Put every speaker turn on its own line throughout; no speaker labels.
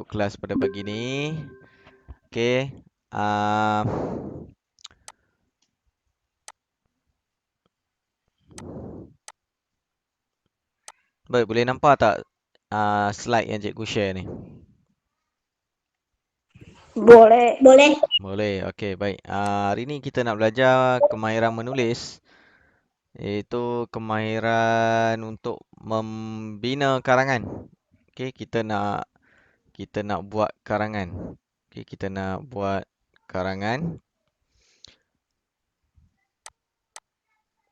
untuk kelas pada pagi ni. Okey. Uh, Baik, boleh nampak tak slide yang cikgu share ni?
Boleh. Boleh.
Boleh. Okey, baik. Hari ni kita nak belajar kemahiran menulis, iaitu kemahiran untuk membina karangan. Okey, kita nak buat karangan. Okey, kita nak buat karangan.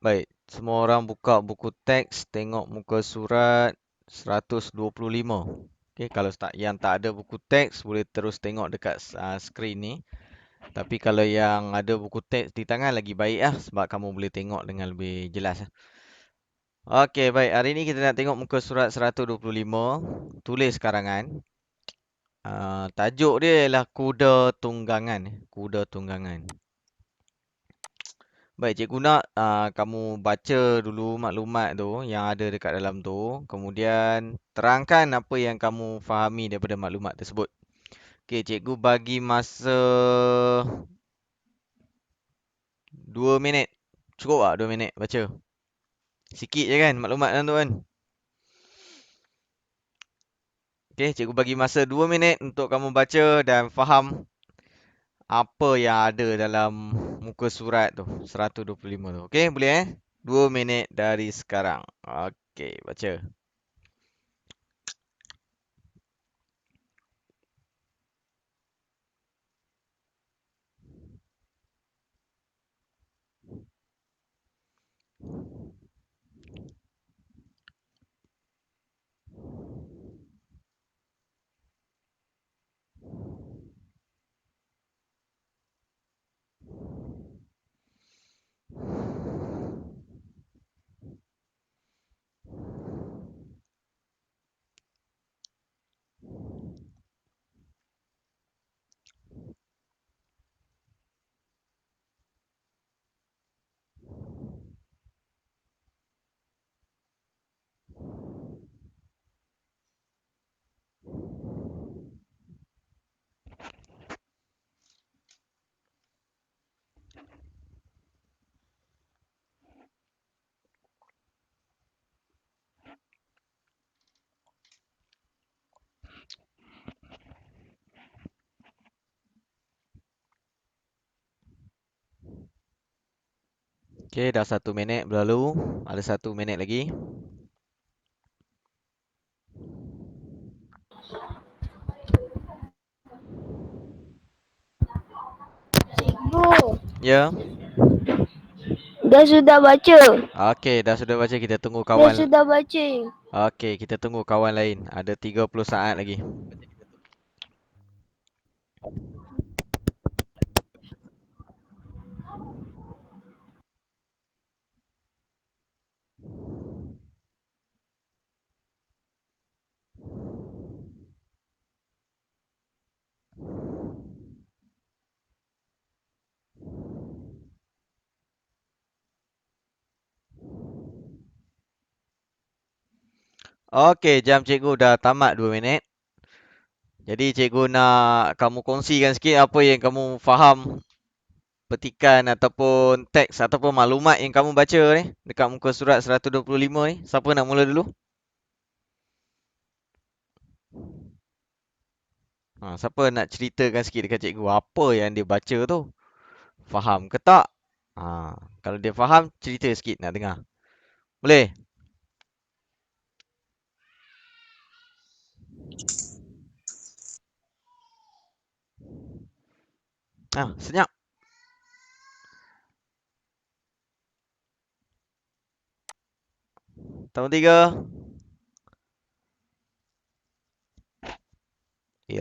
Baik, semua orang buka buku teks, tengok muka surat 125. Okey, kalau yang tak ada buku teks boleh terus tengok dekat skrin ni. Tapi kalau yang ada buku teks di tangan lagi baik lah, sebab kamu boleh tengok dengan lebih jelas. Okey, baik. Hari ni kita nak tengok muka surat 125. Tulis karangan. Tajuk dia ialah kuda tunggangan. Kuda tunggangan. Baik, cikgu nak kamu baca dulu maklumat tu yang ada dekat dalam tu. Kemudian terangkan apa yang kamu fahami daripada maklumat tersebut. Okey, cikgu bagi masa 2 minit. Cukup tak 2 minit baca? Sikit je kan maklumat dalam tu kan? Okey, cikgu bagi masa 2 minit untuk kamu baca dan faham apa yang ada dalam muka surat tu, 125 tu. Okey, boleh 2 minit dari sekarang. Okey, baca. Okey, dah 1 minit berlalu. Ada 1 minit lagi.
Cikgu,
Ya.
dah sudah baca.
Okey, dah sudah baca, kita tunggu
Dah
kawan.
sudah baca.
Okey, kita tunggu kawan lain. Ada 30 saat lagi. Okey, jam cikgu dah tamat 2 minit. Jadi cikgu nak kamu kongsikan sikit apa yang kamu faham petikan ataupun teks ataupun maklumat yang kamu baca ni dekat muka surat 125 ni. Siapa nak mula dulu? Siapa nak ceritakan sikit dekat cikgu apa yang dia baca tu? Faham ke tak? Kalau dia faham, cerita sikit nak dengar. Boleh? Senyap. Tahun 3.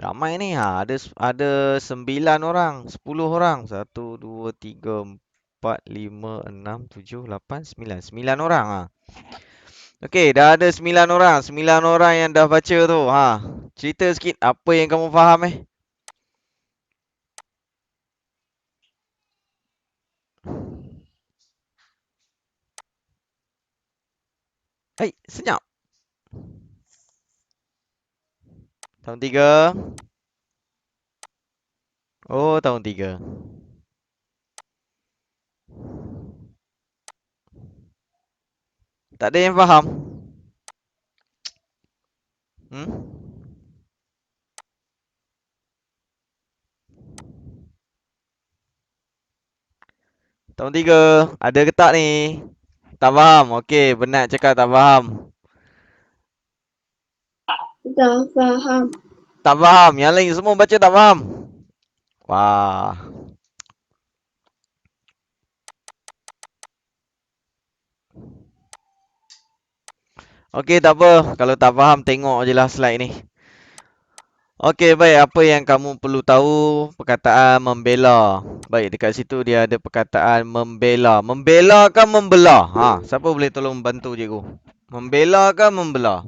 Ramai ni. Ada 9 orang, 10 orang. 1 2 3 4 5 6 7 8 9. 9 orang. Okey, dah ada 9 orang. 9 orang yang dah baca tu. Cerita sikit apa yang kamu faham Senyap. Tahun 3. Oh, tahun 3. Tak ada yang faham? Hmm? Tahun 3. Ada ke tak ni? Tak faham? Okey, Penat cakap tak faham.
Tak faham.
Tak faham. Yang lain semua baca tak faham. Wah. Okey, tak apa. Kalau tak faham, tengok je lah slide ni. Okey, baik. Apa yang kamu perlu tahu? Perkataan membela. Baik, dekat situ dia ada perkataan membela. Membela ke membelah? Siapa boleh tolong bantu cikgu? Membela ke membelah?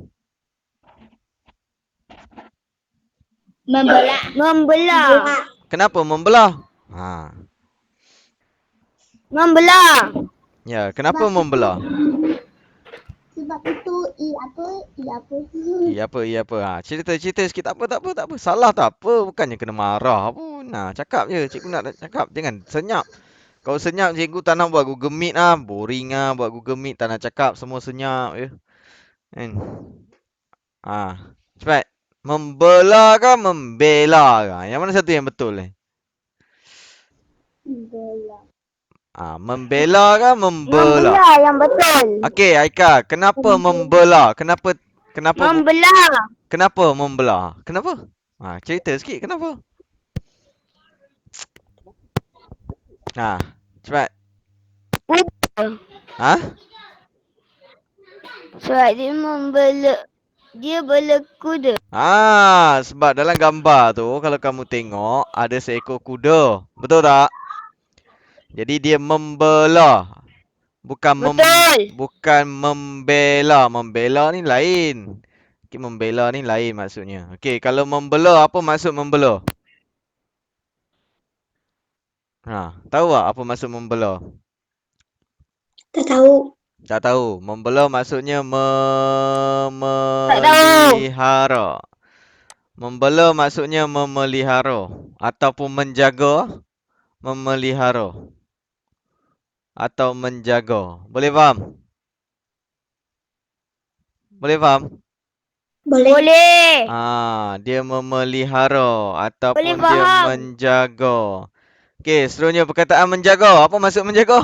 Membelah. Membelah.
Kenapa membelah? Ha.
Membelah.
Ya, kenapa membelah?
Sebab itu apa?
Ya apa. Cerita sikit. Tak apa. Salah tak apa. Bukannya kena marah pun. Cakap je. Cikgu nak cakap. Jangan senyap. Kalau senyap cikgu tak nak buat Google Meet Boring buat Google Meet. Tak nak cakap. Semua senyap je. Kan? Cepat. Membela ke membela ke? Yang mana satu yang betul ni?
Membelah.
Membela ke membela?
Membelah yang betul.
Okey, Aika. Kenapa membela? Kenapa
Membelah.
kenapa membelah? Kenapa? Cerita sikit kenapa? Cepat.
Sebab dia membela. Dia bela kuda.
Sebab dalam gambar tu kalau kamu tengok ada seekor kuda. Betul tak? Jadi dia membela.
Betul.
Bukan membela. Membela ni lain. Okay, membela ni lain maksudnya. Okey, kalau membela apa maksud membela? Tahu tak apa maksud membela?
Tak tahu.
Tak tahu. Membela maksudnya
Tak tahu.
memelihara. Membela maksudnya memelihara ataupun menjaga, memelihara atau menjaga. Boleh faham? Boleh faham?
Boleh.
Dia memelihara ataupun
Boleh
dia
faham.
menjaga. Okey, seterusnya perkataan menjaga. Apa maksud menjaga?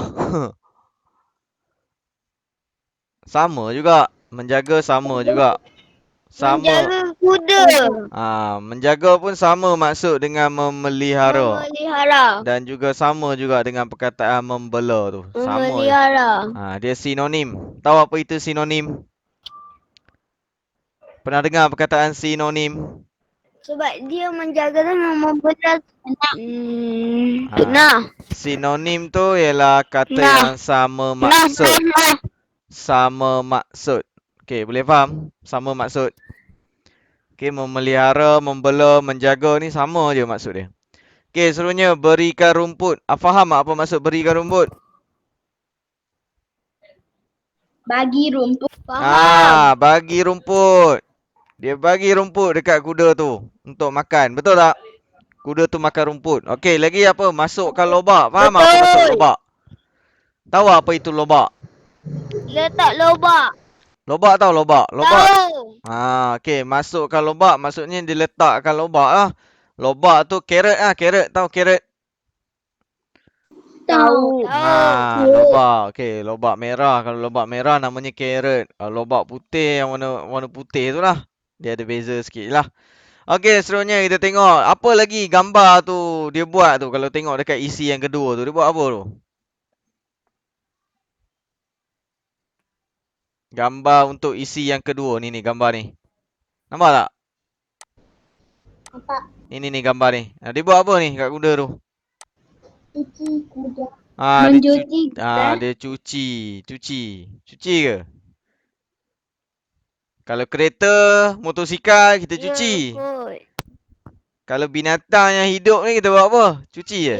Sama juga. Menjaga sama juga.
Menjaga kuda.
Menjaga pun sama maksud dengan memelihara.
Memelihara.
Dan juga sama juga dengan perkataan membela tu. Sama je.
Memelihara.
Dia sinonim. Tahu apa itu sinonim? Pernah dengar perkataan sinonim?
Sebab dia menjaga dan membela. Pernah.
Sinonim tu ialah kata yang sama maksud. Sama maksud. Okey, boleh faham? Sama maksud. Okey, memelihara, membela, menjaga ni sama je maksud dia. Okey, seterusnya berikan rumput. Faham tak apa maksud berikan rumput?
Bagi rumput. Faham.
Bagi rumput. Dia bagi rumput dekat kuda tu untuk makan. Betul tak? Kuda tu makan rumput. Okey, lagi apa? Masukkan lobak. Faham tak apa masuk lobak? Tahu apa itu lobak?
Letak lobak.
Lobak tahu lobak?
Tahu.
Okey, masukkan lobak maksudnya diletakkan lobak lah. Lobak tu carrot carrot tahu carrot?
Tahu.
Lobak. Okey, lobak merah. Kalau lobak merah namanya carrot. Lobak putih yang warna putih tu lah. Dia ada beza sikit lah. Okey, seterusnya kita tengok. Apa lagi gambar tu dia buat tu. Kalau tengok dekat isi yang kedua tu. Dia buat apa tu? Gambar untuk isi yang kedua ni gambar ni. Nampak tak?
Nampak.
Ini gambar ni. Dia buat apa ni kat kuda tu?
Cuci kuda.
Mencuci kuda. Dia cuci. Cuci ke? Kalau kereta, motosikal kita cuci. Kalau binatang yang hidup ni kita buat apa? Cuci je?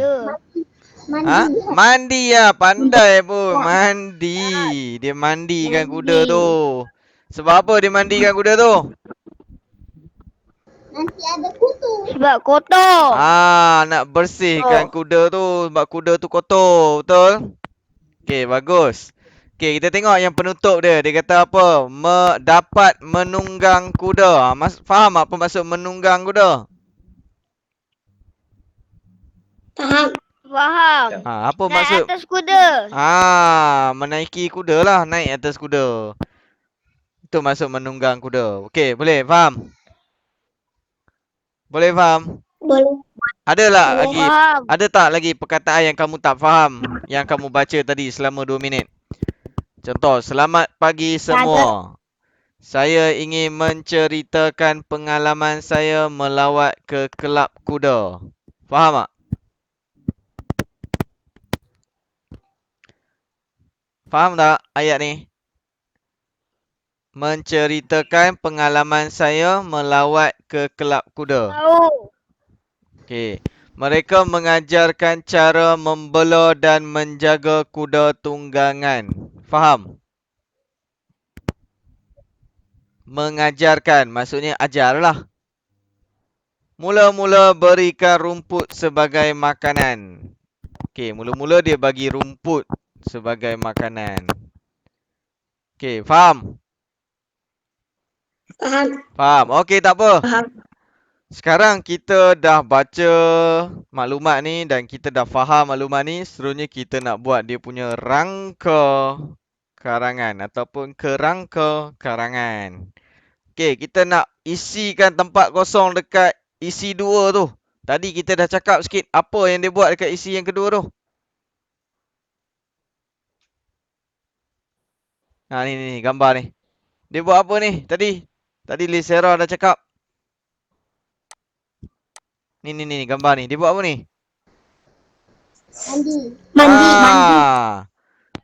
Mandi.
Mandi lah. Pandai pun. Mandi. Dia mandikan kuda tu. Sebab apa dia mandikan kuda tu?
Nanti ada kutu. Sebab kotor.
Nak bersihkan kuda tu sebab kuda tu kotor. Betul? Okey, bagus. Okey, kita tengok yang penutup dia. Dia kata apa? Dapat menunggang kuda. Faham apa maksud menunggang kuda?
Faham. Faham.
Apa
Naik
maksud?
atas kuda.
Menaiki kuda lah. Naik atas kuda. Itu maksud menunggang kuda. Okey, boleh faham? Boleh faham?
Boleh.
Ada tak
Boleh.
lagi?
Faham.
Ada tak lagi perkataan yang kamu tak faham yang kamu baca tadi selama 2 minit? Contoh, selamat pagi semua. Saya ingin menceritakan pengalaman saya melawat ke kelab kuda. Faham tak? Faham tak ayat ni? Menceritakan pengalaman saya melawat ke kelab kuda.
Tahu.
Okey. Mereka mengajarkan cara membela dan menjaga kuda tunggangan. Faham? Mengajarkan maksudnya ajarlah. Mula-mula berikan rumput sebagai makanan. Okey, mula-mula dia bagi rumput sebagai makanan. Okey, faham?
Faham.
Faham. Okey, tak apa.
Faham.
Sekarang kita dah baca maklumat ni dan kita dah faham maklumat ni. Seterusnya kita nak buat dia punya rangka karangan ataupun kerangka karangan. Okey, kita nak isikan tempat kosong dekat isi 2 tu. Tadi kita dah cakap sikit apa yang dia buat dekat isi yang kedua tu. Ni gambar ni. Dia buat apa ni tadi? Tadi Lisera dah cakap. Ni gambar ni. Dia buat apa ni? Mandi.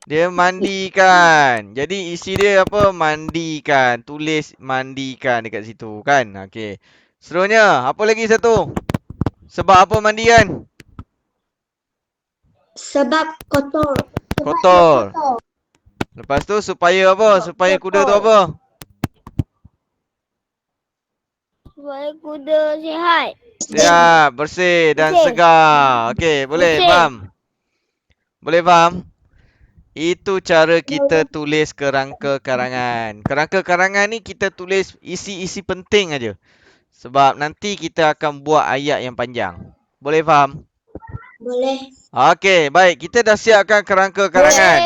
Dia mandikan. Jadi isi dia apa? Mandikan. Tulis mandikan dekat situ kan. Okey. Seterusnya, apa lagi satu? Sebab apa mandikan?
Sebab kotor.
Kotor. Lepas tu supaya apa? Supaya kuda tu apa?
Supaya kuda sihat.
Sihat, bersih dan segar. Okey, boleh faham? Boleh faham? Itu cara kita tulis kerangka karangan. Kerangka karangan ni kita tulis isi-isi penting aja. Sebab nanti kita akan buat ayat yang panjang. Boleh faham?
Boleh.
Okey, baik. Kita dah siapkan kerangka karangan.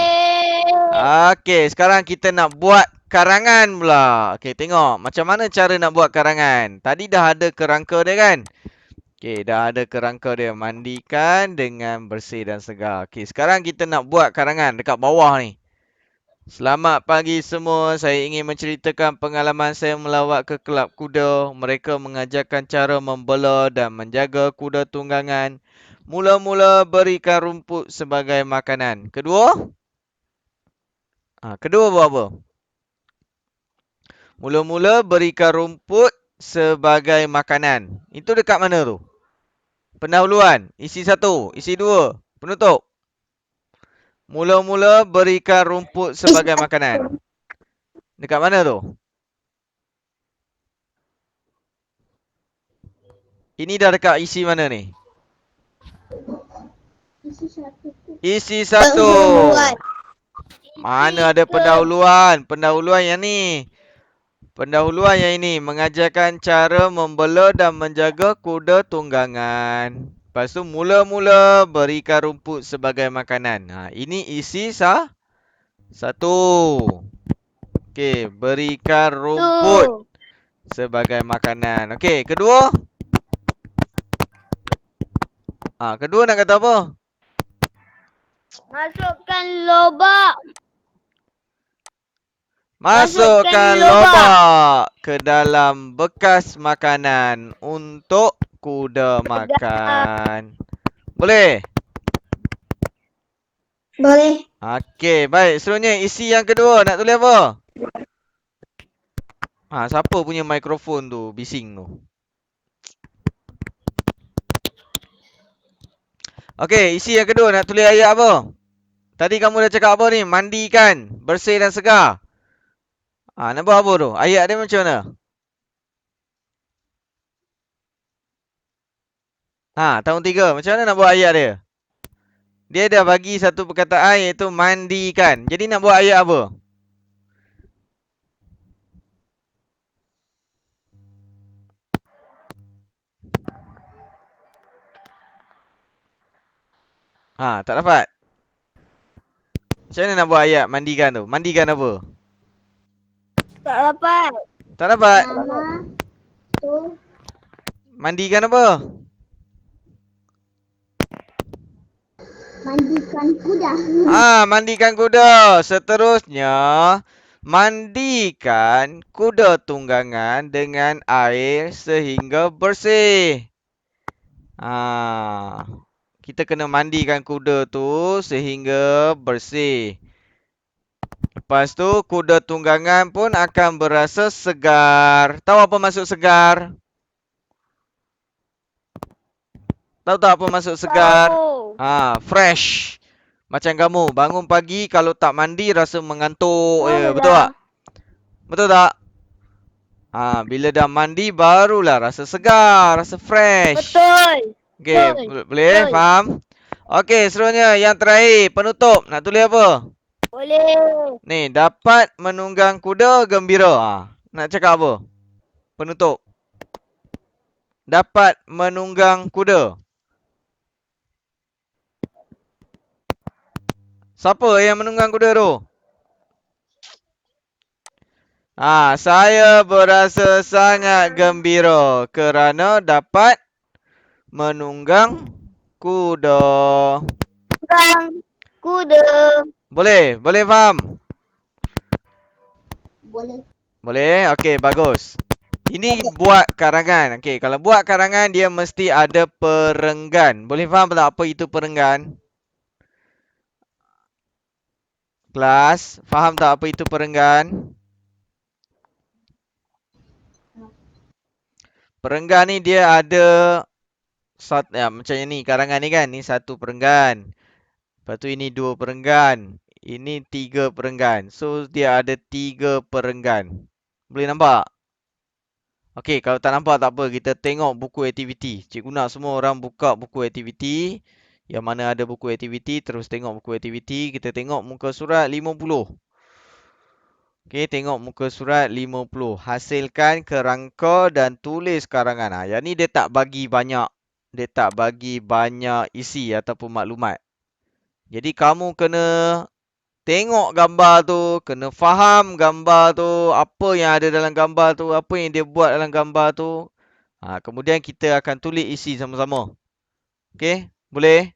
Okey, sekarang kita nak buat karangan pula. Okey, tengok macam mana cara nak buat karangan. Tadi dah ada kerangka dia kan? Okey, dah ada kerangka dia. Mandikan dengan bersih dan segar. Okey, sekarang kita nak buat karangan dekat bawah ni. Selamat pagi semua. Saya ingin menceritakan pengalaman saya melawat ke kelab kuda. Mereka mengajarkan cara membela dan menjaga kuda tunggangan. Mula-mula berikan rumput sebagai makanan. Kedua? Kedua buat apa? Mula-mula berikan rumput sebagai makanan. Itu dekat mana tu? Pendahuluan. Isi 1. Isi 2. Penutup. Mula-mula berikan rumput sebagai makanan. Dekat mana tu? Ini dah dekat isi mana ni? Isi 1. Mana ada pendahuluan? Pendahuluan yang ni. Pendahuluan yang ini mengajarkan cara membela dan menjaga kuda tunggangan. Lepas tu mula-mula berikan rumput sebagai makanan. Ini isi 1. Okey, berikan rumput sebagai makanan. Okey, kedua? Kedua nak kata apa?
Masukkan lobak.
Masukkan lobak ke dalam bekas makanan untuk kuda makan. Boleh?
Boleh.
Okey, baik. Seterusnya isi yang kedua nak tulis apa? Siapa punya mikrofon tu bising tu? Okey, isi yang kedua nak tulis ayat apa? Tadi kamu dah cakap apa ni? Mandikan, bersih dan segar. Nak buat apa tu? Ayat dia macam mana? Ha, tahun 3. Macam mana nak buat ayat dia? Dia dah bagi satu perkataan iaitu mandikan. Jadi nak buat ayat apa? Ha, tak dapat. Macam mana nak buat ayat mandikan tu? Mandikan apa?
Tak dapat.
Tak dapat.
Mama tu
Mandikan apa?
mandikan kuda.
Ah, mandikan kuda. Seterusnya, mandikan kuda tunggangan dengan air sehingga bersih. Ah, kita kena mandikan kuda tu sehingga bersih. Lepas tu, kuda tunggangan pun akan berasa segar. Tahu apa maksud segar? Tahu tak apa maksud segar?
Tahu.
Fresh. Macam kamu, bangun pagi kalau tak mandi rasa mengantuk je.
Tahu
Betul tak?
lah.
Betul tak? Bila dah mandi barulah rasa segar, rasa fresh.
Betul.
Okey,
Betul.
boleh?
Betul.
Faham? Okey, seterusnya yang terakhir, penutup. Nak tulis apa?
Boleh.
Ni, dapat menunggang kuda gembira. Nak cakap apa? Penutup. Dapat menunggang kuda. Siapa yang menunggang kuda tu? Saya berasa sangat gembira kerana dapat menunggang kuda.
Tunggang kuda.
Boleh? Boleh faham?
Boleh.
Boleh? Okey, bagus. Ini buat karangan. Okey, kalau buat karangan dia mesti ada perenggan. Boleh faham tak apa itu perenggan? Kelas, faham tak apa itu perenggan? Perenggan ni dia ada macam ni karangan ni kan. Ni satu perenggan. Lepas tu ini dua perenggan. Ini tiga perenggan. So dia ada tiga perenggan. Boleh nampak? Okey, kalau tak nampak tak apa. Kita tengok buku aktiviti. Cikgu nak semua orang buka buku aktiviti. Yang mana ada buku aktiviti, terus tengok buku aktiviti. Kita tengok muka surat 50. Okey, tengok muka surat 50. Hasilkan kerangka dan tulis karangan. Yang ni dia tak bagi banyak. Dia tak bagi banyak isi ataupun maklumat. Jadi kamu kena tengok gambar tu, kena faham gambar tu, apa yang ada dalam gambar tu, apa yang dia buat dalam gambar tu. Kemudian kita akan tulis isi sama-sama. Okey, boleh?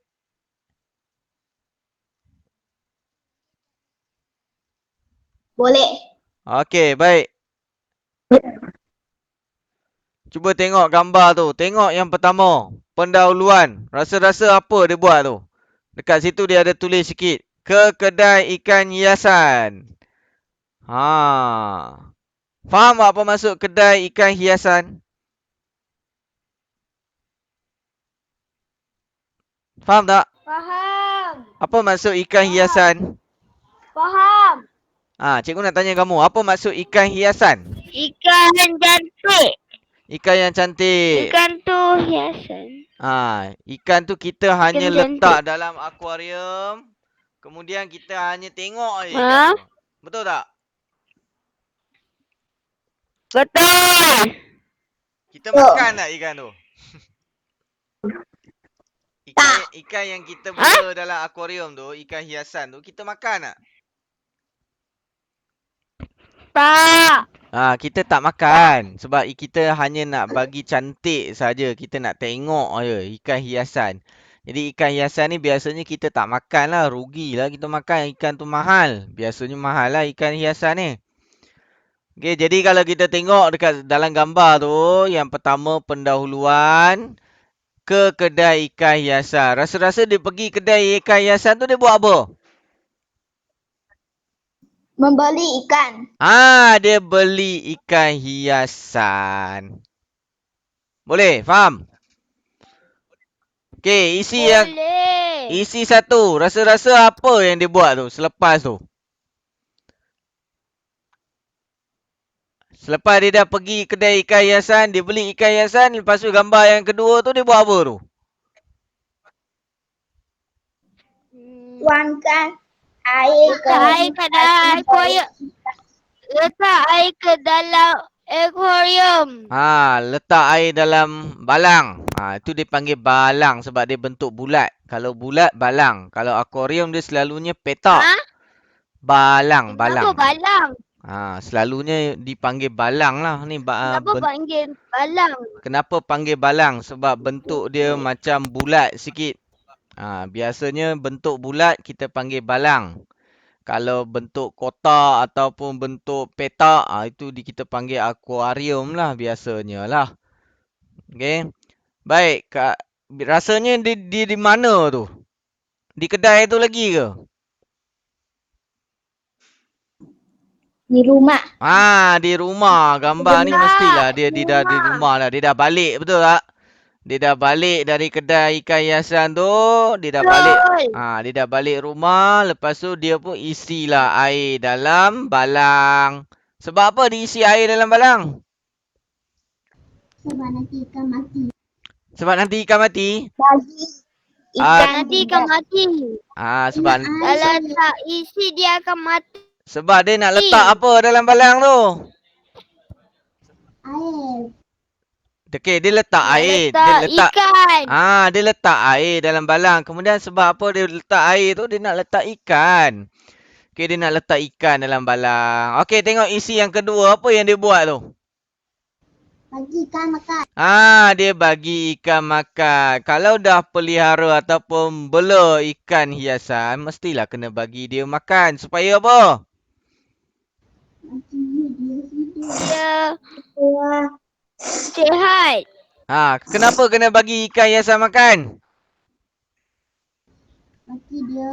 Boleh.
Okey, baik. Cuba tengok gambar tu. Tengok yang pertama. Pendahuluan. Rasa-rasa apa dia buat tu? Dekat situ dia ada tulis sikit. Ke kedai ikan hiasan. Faham tak apa maksud kedai ikan hiasan? Faham tak?
Faham.
Apa maksud ikan hiasan?
Faham.
Cikgu nak tanya kamu. Apa maksud ikan hiasan?
Ikan cantik.
Ikan yang cantik.
Ikan tu hiasan.
Ikan tu kita hanya
Ikan
letak
cantik.
dalam akuarium. Kemudian kita hanya tengok je ikan tu. Betul tak?
Betul.
Kita makan tak ikan tu? Ikan yang kita bela dalam akuarium tu, ikan hiasan tu, kita makan tak?
Tak.
Kita tak makan. Sebab kita hanya nak bagi cantik saja. Kita nak tengok je ikan hiasan. Jadi ikan hiasan ni biasanya kita tak makan lah. Rugilah kita makan. Ikan tu mahal. Biasanya mahal lah ikan hiasan ni. Okay, jadi kalau kita tengok dekat dalam gambar tu, yang pertama pendahuluan ke kedai ikan hiasan. Rasa-rasa dia pergi kedai ikan hiasan tu dia buat apa?
Membeli ikan.
Dia beli ikan hiasan. Boleh? Faham? Okey, isi satu. Rasa-rasa apa yang dia buat tu selepas tu? Selepas dia dah pergi kedai ikan hiasan, dia beli ikan hiasan, lepas tu gambar yang kedua tu dia buat apa tu?
Tuangkan air ke
Letak air ke dalam akuarium. Letak air ke dalam akuarium.
Letak air dalam balang. Itu dipanggil balang sebab dia bentuk bulat. Kalau bulat, balang. Kalau akuarium dia selalunya petak.
Ha?
Balang,
Kenapa
balang.
balang?
Selalunya dipanggil balang lah. Ni
Kenapa panggil balang?
Kenapa panggil balang? Sebab bentuk dia macam bulat sikit. Biasanya bentuk bulat kita panggil balang. Kalau bentuk kotak ataupun bentuk petak, itu kita panggil akuarium lah biasanya lah. Okey. Baik, rasanya dia di mana tu? Di kedai tu lagi ke?
di rumah.
Di rumah. Gambar ni mestilah dia dah di rumah lah. Dia dah balik, betul tak? Dia dah balik dari kedai ikan hiasan tu, dia dah balik. Dia dah balik rumah, lepas tu dia pun isilah air dalam balang. Sebab apa diisi air dalam balang?
Sebab nanti ikan mati.
Sebab nanti ikan mati?
Bagi
Ah,
ikan
Nanti ikan mati.
sebab
Kalau tak isi dia akan mati.
sebab dia nak letak apa dalam balang tu?
air.
Okey, dia letak air.
Dia letak ikan.
Dia letak air dalam balang. Kemudian sebab apa dia letak air tu? Dia nak letak ikan. Okey, dia nak letak ikan dalam balang. Okey, tengok isi yang kedua. Apa yang dia buat tu?
Bagi ikan makan.
Dia bagi ikan makan. Kalau dah pelihara ataupun bela ikan hiasan, mestilah kena bagi dia makan. Supaya apa?
Nanti dia hidup.
Dia
Wah.
sihat.
Kenapa kena bagi ikan hiasan makan?
Bagi dia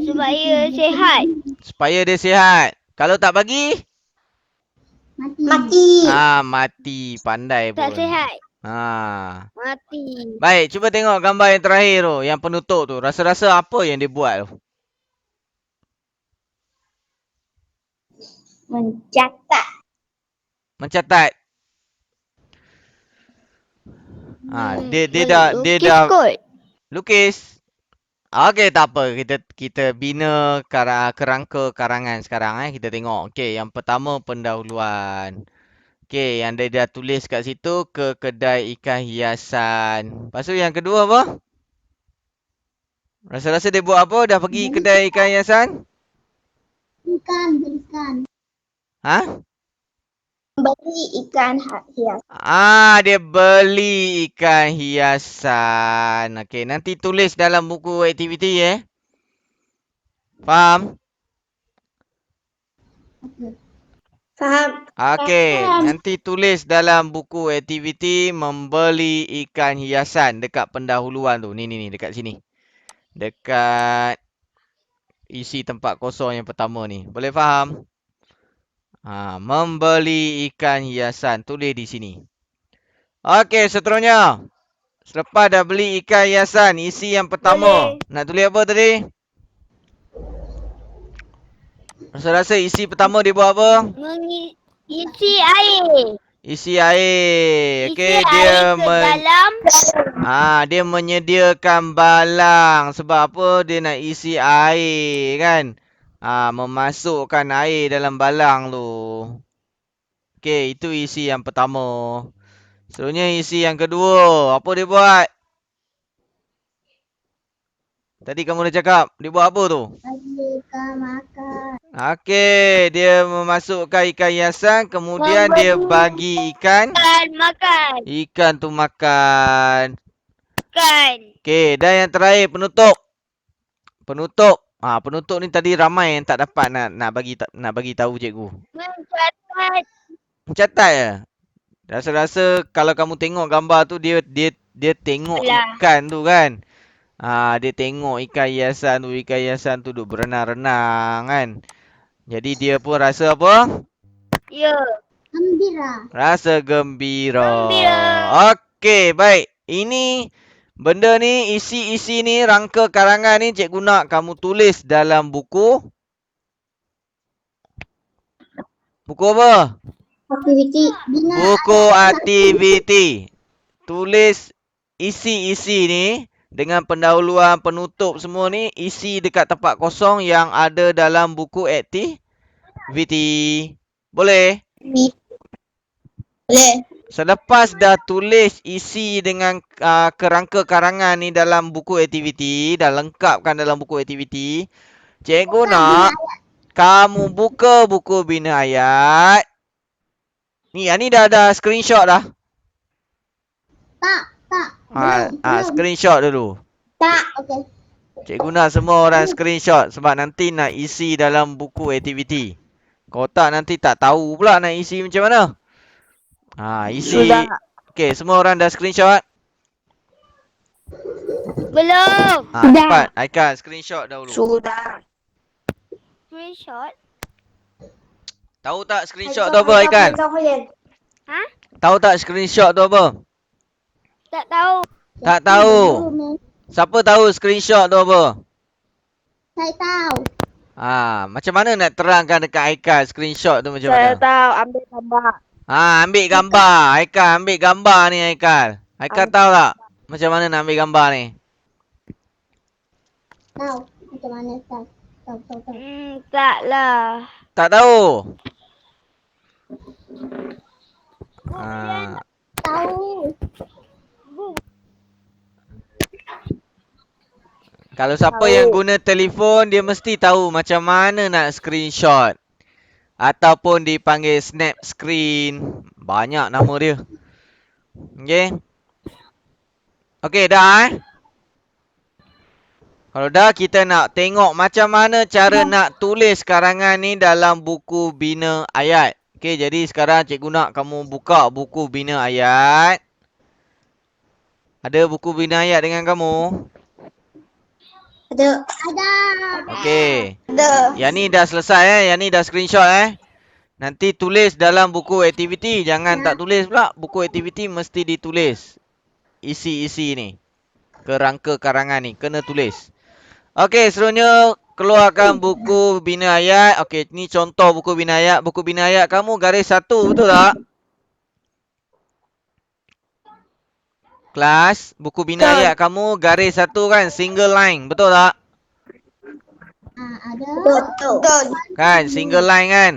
Supaya sihat.
Supaya dia sihat. Kalau tak bagi?
mati.
Mati. Pandai pun.
Tak sihat. Mati.
Baik, cuba tengok gambar yang terakhir tu. Yang penutup tu. Rasa-rasa apa yang dia buat tu?
Mencatat.
Mencatat. Dia dah
kot.
lukis. Okey, tak apa. Kita bina kerangka karangan sekarang. Kita tengok. Okey, yang pertama pendahuluan. Okey, yang dia dah tulis kat situ ke kedai ikan hiasan. Lepas tu yang kedua apa? Rasa-rasa dia buat apa? Dah pergi kedai ikan hiasan?
Belikan. Beli ikan hias.
Dia beli ikan hiasan. Okey, nanti tulis dalam buku aktiviti Faham?
Faham.
Okey, nanti tulis dalam buku aktiviti membeli ikan hiasan dekat pendahuluan tu. Ni dekat sini. Dekat isi tempat kosong yang pertama ni. Boleh faham? Membeli ikan hiasan. Tulis di sini. Okey, seterusnya. Selepas dah beli ikan hiasan, isi yang pertama. Nak tulis apa tadi? Rasa-rasa isi pertama dia buat apa?
Isi air.
Isi air. Okey,
dia dalam.
Dia menyediakan balang. Sebab apa? Dia nak isi air kan? Memasukkan air dalam balang tu. Okey, itu isi yang pertama. Seterusnya isi yang kedua. Apa dia buat? Tadi kamu dah cakap. Dia buat apa tu?
Bagi ikan makan.
Okey, dia memasukkan ikan hiasan. Kemudian dia bagi ikan.
Makan.
Ikan tu makan. Okey, dan yang terakhir penutup. Penutup. Penutup ni tadi ramai yang tak dapat nak bagi tahu cikgu. Mencatat je. Rasa-rasa kalau kamu tengok gambar tu dia tengok ikan tu kan. Dia tengok ikan hiasan tu duk berenang-renang kan. Jadi dia pun rasa apa?
Ya.
Gembira.
Rasa gembira. Okey, baik. Ini benda ni, isi ni, rangka karangan ni cikgu nak kamu tulis dalam buku. Buku apa?
Aktiviti.
Buku aktiviti. Tulis isi-isi ni dengan pendahuluan penutup semua ni isi dekat tempat kosong yang ada dalam buku aktiviti. Boleh?
Boleh.
Selepas dah tulis isi dengan kerangka karangan ni dalam buku aktiviti, dah lengkapkan dalam buku aktiviti, cikgu nak kamu buka buku bina ayat. Ni, ni dah ada screenshot dah.
Tak. Belum.
Screenshot dulu.
Tak. Okey.
Cikgu nak semua orang screenshot sebab nanti nak isi dalam buku aktiviti. Kalau tak nanti tak tahu pula nak isi macam mana. Isi.
Sudah.
Okey, semua orang dah screenshot?
Belum.
Cepat. Aikan screenshot dahulu.
Sudah. Screenshot?
Tahu tak screenshot tu apa, Aikan?
Ha?
Tahu tak screenshot tu apa?
Tak tahu.
Tak tahu. Siapa tahu screenshot tu apa?
Saya tahu.
Macam mana nak terangkan dekat Aikan screenshot tu macam
Saya
mana?
tahu. Ambil gambar.
Ambil gambar. Aikan ambil gambar ni, Aikan. Aikan tahu tak macam mana nak ambil gambar ni?
Tahu. Macam mana tahu? Tahu.
Taklah.
Tak tahu?
Tahu.
Kalau siapa yang guna telefon, dia mesti tahu macam mana nak screenshot. Ataupun dipanggil snap screen. Banyak nama dia. Okey. Okey, dah Kalau dah, kita nak tengok macam mana cara nak tulis karangan ni dalam buku bina ayat. Okey, jadi sekarang cikgu nak kamu buka buku bina ayat. Ada buku bina ayat dengan kamu?
Ada.
Okey.
Ada.
Yang ni dah selesai Yang ni dah screenshot Nanti tulis dalam buku aktiviti. Jangan tak tulis pula. Buku aktiviti mesti ditulis. Isi-isi ni. Kerangka karangan ni. Kena tulis. Okey, seterusnya keluarkan buku bina ayat. Okey, ni contoh buku bina ayat. Buku bina ayat kamu garis 1, betul tak? Kelas, buku bina ayat kamu garis 1 kan? Single line, betul tak?
Ada. Betul.
Kan, single line kan?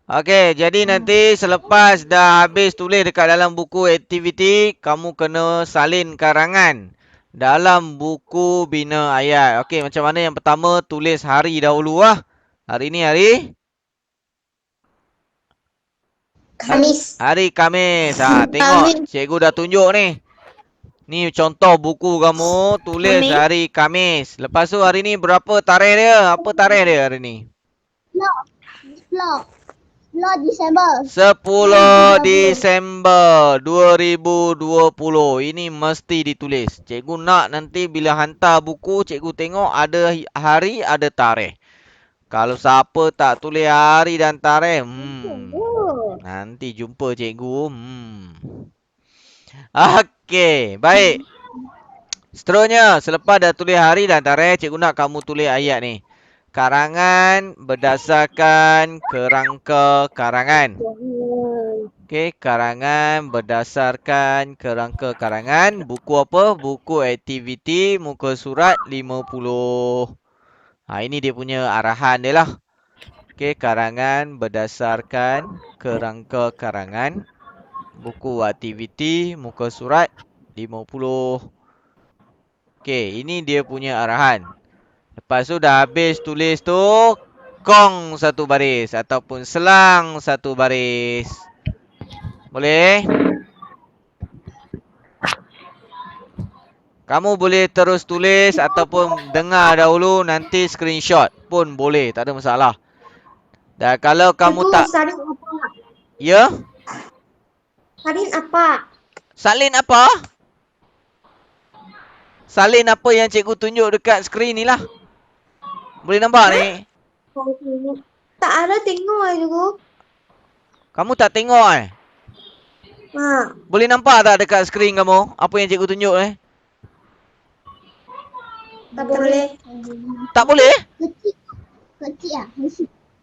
Okey, jadi nanti selepas dah habis tulis dekat dalam buku aktiviti, kamu kena salin karangan dalam buku bina ayat. Okey, macam mana yang pertama tulis hari dahulu lah. Hari ni hari?
Khamis.
Hari Khamis. Tengok cikgu dah tunjuk ni. Ni contoh buku kamu tulis hari Khamis. Lepas tu hari ni berapa tarikh dia? Apa tarikh dia hari ni?
10 Disember.
10 Disember 2020. Ini mesti ditulis. Cikgu nak nanti bila hantar buku, cikgu tengok ada hari, ada tarikh. Kalau siapa tak tulis hari dan tarikh, nanti jumpa cikgu. Okey, baik. Seterusnya, selepas dah tulis hari dan tarikh, cikgu nak kamu tulis ayat ni. Karangan berdasarkan kerangka karangan. Okey, karangan berdasarkan kerangka karangan. Buku apa? Buku aktiviti muka surat 50. Ini dia punya arahan dia lah. Okey, karangan berdasarkan kerangka karangan. Buku aktiviti muka surat 50. Okey, ini dia punya arahan. Lepas tu dah habis tulis tu, kong satu baris ataupun selang satu baris. Boleh? Kamu boleh terus tulis ataupun dengar dahulu, nanti screenshot pun boleh, tak ada masalah. Dan kalau kamu tak...
Salin apa?
Ya?
Salin apa?
Salin apa? Salin apa yang cikgu tunjuk dekat skrin ni lah. Boleh nampak ni?
Tak ada tengok cikgu.
Kamu tak tengok Boleh nampak tak dekat skrin kamu? Apa yang cikgu tunjuk
Tak boleh.
Tak boleh?
Kecil lah.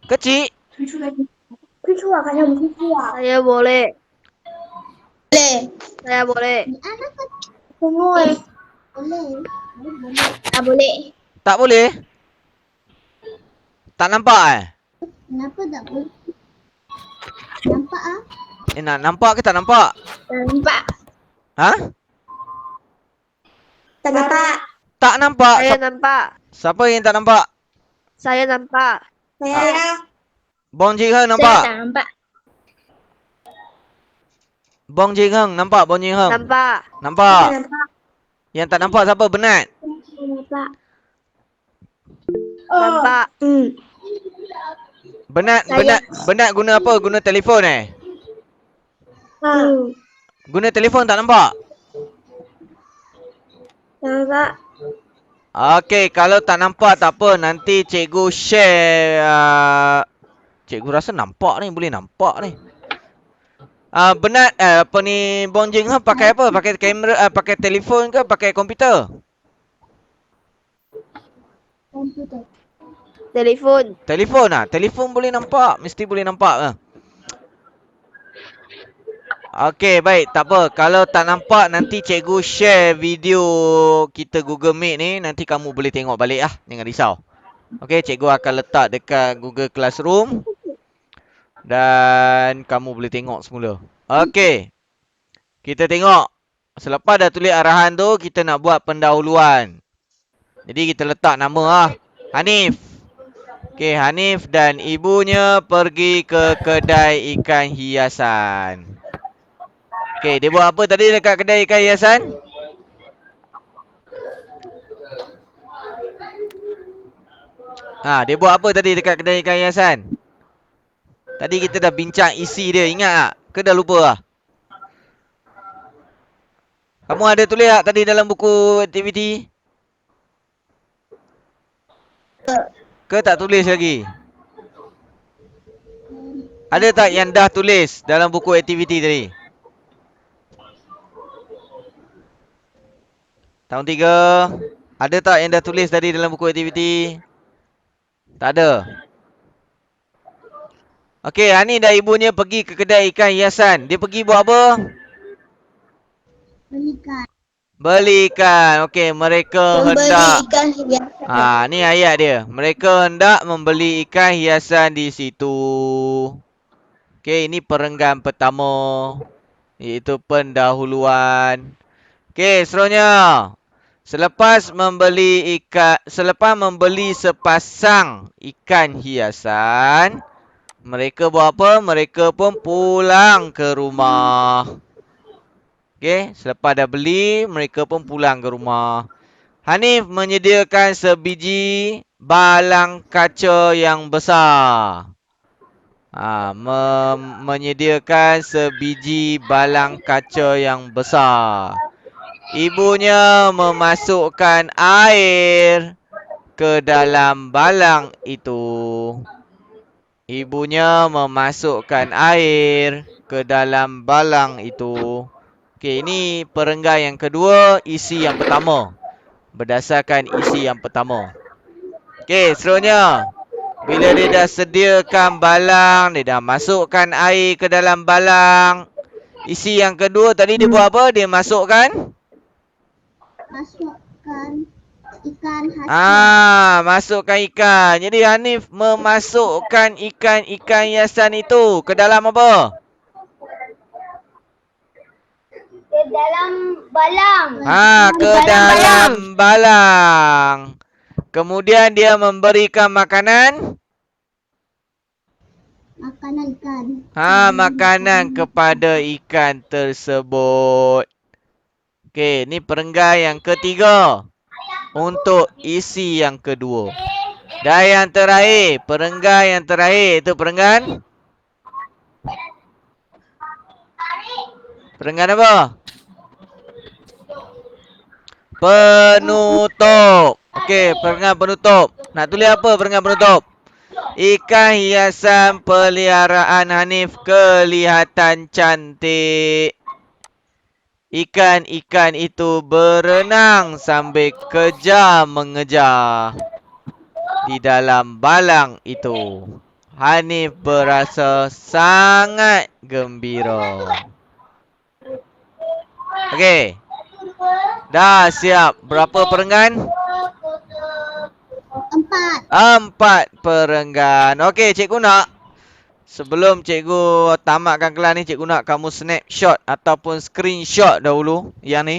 Kecil?
Kecil lah kan
Saya boleh.
Boleh.
Saya boleh.
Tengok Tak boleh.
Tak boleh? Tak nampak eh?
Kenapa tak boleh? Nampak ah?
Nak nampak ke tak nampak?
Nampak.
Ha?
Tak nampak.
Tak nampak.
Saya nampak.
Siapa yang tak nampak?
Saya nampak.
Saya.
Bong Jing Heng
Saya
nampak?
tak nampak.
Bong Jing Heng nampak? Bong Jing Heng?
Nampak.
Nampak?
Tak nampak.
Yang tak nampak siapa? Benat?
Nampak.
Nampak.
Benat guna apa? Guna telefon eh? Guna telefon tak nampak?
Nampak.
Okey, kalau tak nampak tak apa. Nanti cikgu share. Cikgu rasa nampak ni. Boleh nampak ni. Benat apa ni Bong Jing Heng pakai apa? Pakai kamera, pakai telefon ke pakai komputer?
Komputer.
Telefon.
Telefon ah. Telefon boleh nampak. Mesti boleh nampak ah. Okey, baik. Tak apa. Kalau tak nampak, nanti cikgu share video kita Google Meet ni. Nanti kamu boleh tengok balik lah. Jangan risau. Okey, cikgu akan letak dekat Google Classroom. Dan kamu boleh tengok semula. Okey. Kita tengok. Selepas dah tulis arahan tu, kita nak buat pendahuluan. Jadi kita letak nama lah. Hanif. Okey, Hanif dan ibunya pergi ke kedai ikan hiasan. Okey, dia buat apa tadi dekat kedai ikan hiasan? Dia buat apa tadi dekat kedai ikan hiasan? Tadi kita dah bincang isi dia, ingat tak? Ke dah lupa lah? Kamu ada tulis tak tadi dalam buku aktiviti? Ke tak tulis lagi? Ada tak yang dah tulis dalam buku aktiviti tadi? Tahun 3. Ada tak yang dah tulis tadi dalam buku aktiviti? Tak ada. Okey, Hani dan ibunya pergi ke kedai ikan hiasan. Dia pergi buat apa?
Belikan.
Beli ikan. Okey, mereka
Membeli
hendak.
ikan hiasan.
Ni ayat dia. Mereka hendak membeli ikan hiasan di situ. Okey, ini perenggan pertama. Iaitu pendahuluan. Okey, seterusnya. Selepas membeli sepasang ikan hiasan, mereka buat apa? Mereka pun pulang ke rumah. Okey, selepas dah beli, mereka pun pulang ke rumah. Hanif menyediakan sebiji balang kaca yang besar. Menyediakan sebiji balang kaca yang besar. Ibunya memasukkan air ke dalam balang itu. Ibunya memasukkan air ke dalam balang itu. Okey, ini perenggan yang kedua, isi yang pertama. Berdasarkan isi yang pertama. Okey, seterusnya. Bila dia dah sediakan balang, dia dah masukkan air ke dalam balang. Isi yang kedua tadi dia buat apa? Dia masukkan?
Masukkan ikan hasil.
Masukkan ikan. Jadi Hanif memasukkan ikan hiasan itu ke dalam apa?
Ke dalam balang.
Ke dalam balang. Kemudian dia memberikan makanan?
Makanan ikan.
Makanan kepada ikan tersebut. Okey, ni perenggan yang ketiga. Untuk isi yang kedua. Dan yang terakhir, perenggan yang terakhir itu perenggan? Perenggan apa? Penutup. Okey, perenggan penutup. Nak tulis apa perenggan penutup? Ikan hiasan peliharaan Hanif kelihatan cantik. Ikan-ikan itu berenang sambil kejar mengejar di dalam balang itu. Hanif berasa sangat gembira. Okey. Dah siap. Berapa perenggan?
4.
4 perenggan. Okey, cikgu nak. Sebelum cikgu tamatkan kelas ni, cikgu nak kamu snapshot ataupun screenshot dahulu. Yang ni.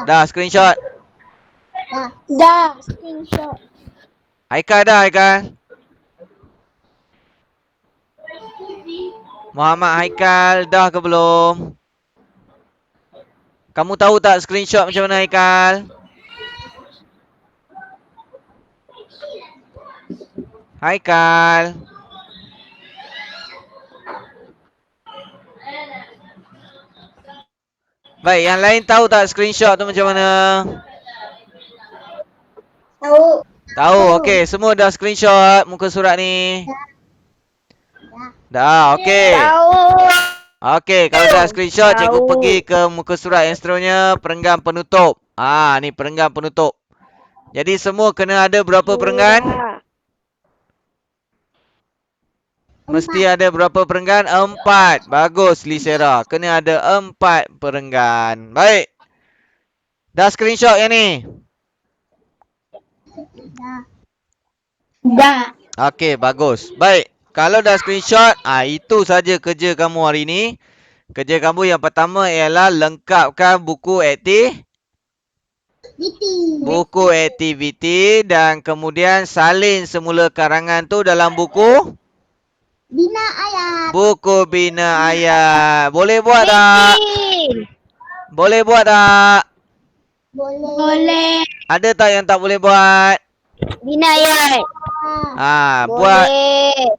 Dah screenshot.
Dah. Screenshot.
Haikal dah, Haikal. Muhammad Haikal dah ke belum? Kamu tahu tak screenshot macam mana, Haikal? Haikal. Baik, yang lain tahu tak screenshot tu macam mana?
Tahu.
Tahu, okey. Semua dah screenshot muka surat ni? Dah, okey.
Tahu.
Okey, kalau dah screenshot, cikgu pergi ke muka surat yang seterusnya, perenggan penutup. Ni perenggan penutup. Jadi semua kena ada berapa perenggan? Mesti ada berapa perenggan? 4. Bagus, Lisera. Kena ada 4 perenggan. Baik. Dah screenshot yang ni?
Dah.
Okey, bagus. Baik. Kalau dah screenshot, itu saja kerja kamu hari ni. Kerja kamu yang pertama ialah lengkapkan buku aktiviti dan kemudian salin semula karangan tu dalam buku
Bina ayat.
buku bina ayat. Boleh buat tak? Boleh buat tak?
Boleh.
Ada tak yang tak boleh buat?
Bina ayat.
Buat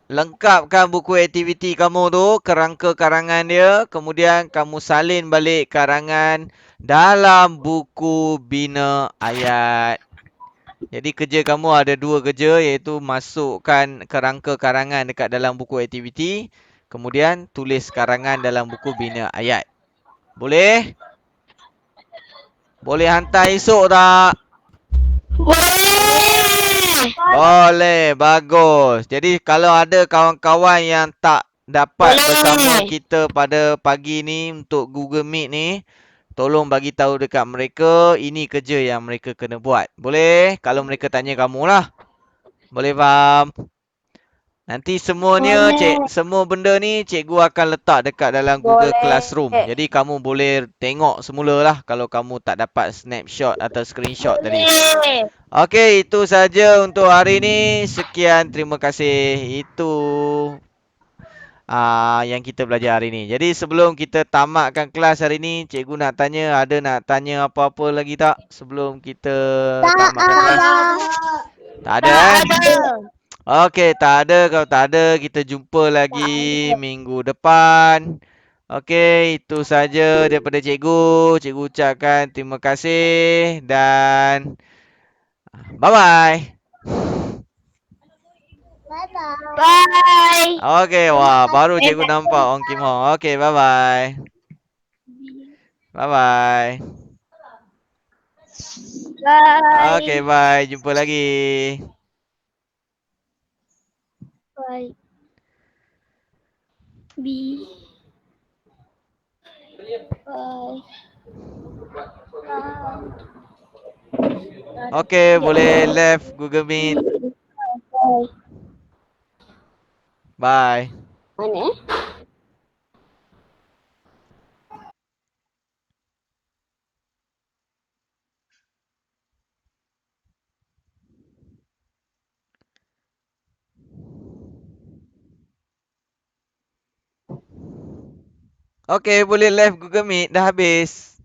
lengkapkan buku aktiviti kamu tu, kerangka karangan dia, kemudian kamu salin balik karangan dalam buku bina ayat. Jadi kerja kamu ada 2 kerja, iaitu masukkan kerangka karangan dekat dalam buku aktiviti, kemudian tulis karangan dalam buku bina ayat. Boleh? Boleh hantar esok tak? Boleh, bagus. Jadi kalau ada kawan-kawan yang tak dapat bersama kita pada pagi ni untuk Google Meet ni, tolong bagi tahu dekat mereka, ini kerja yang mereka kena buat. Boleh? Kalau mereka tanya kamu lah. Boleh faham? Nanti semuanya, semua benda ni cikgu akan letak dekat dalam Google Classroom. Jadi kamu boleh tengok semulalah kalau kamu tak dapat snapshot atau screenshot tadi. Okey, itu saja untuk hari ni. Sekian, terima kasih. Itu yang kita belajar hari ni. Jadi sebelum kita tamatkan kelas hari ni, cikgu nak tanya, ada nak tanya apa-apa lagi tak sebelum kita tamatkan kelas? Tak ada. Okey, tak ada. Kalau tak ada, kita jumpa lagi minggu depan. Okey, itu saja daripada cikgu. Cikgu ucapkan terima kasih dan bye-bye.
Bye.
Okey, wah, baru cikgu nampak Ong Kim Hong. Okey, bye-bye. Bye-bye.
Bye.
Okey, bye. Jumpa lagi.
Bye. Bye.
Okey, boleh left Google Meet. Bye.
Mana?
Okey, boleh left Google Meet. Dah habis.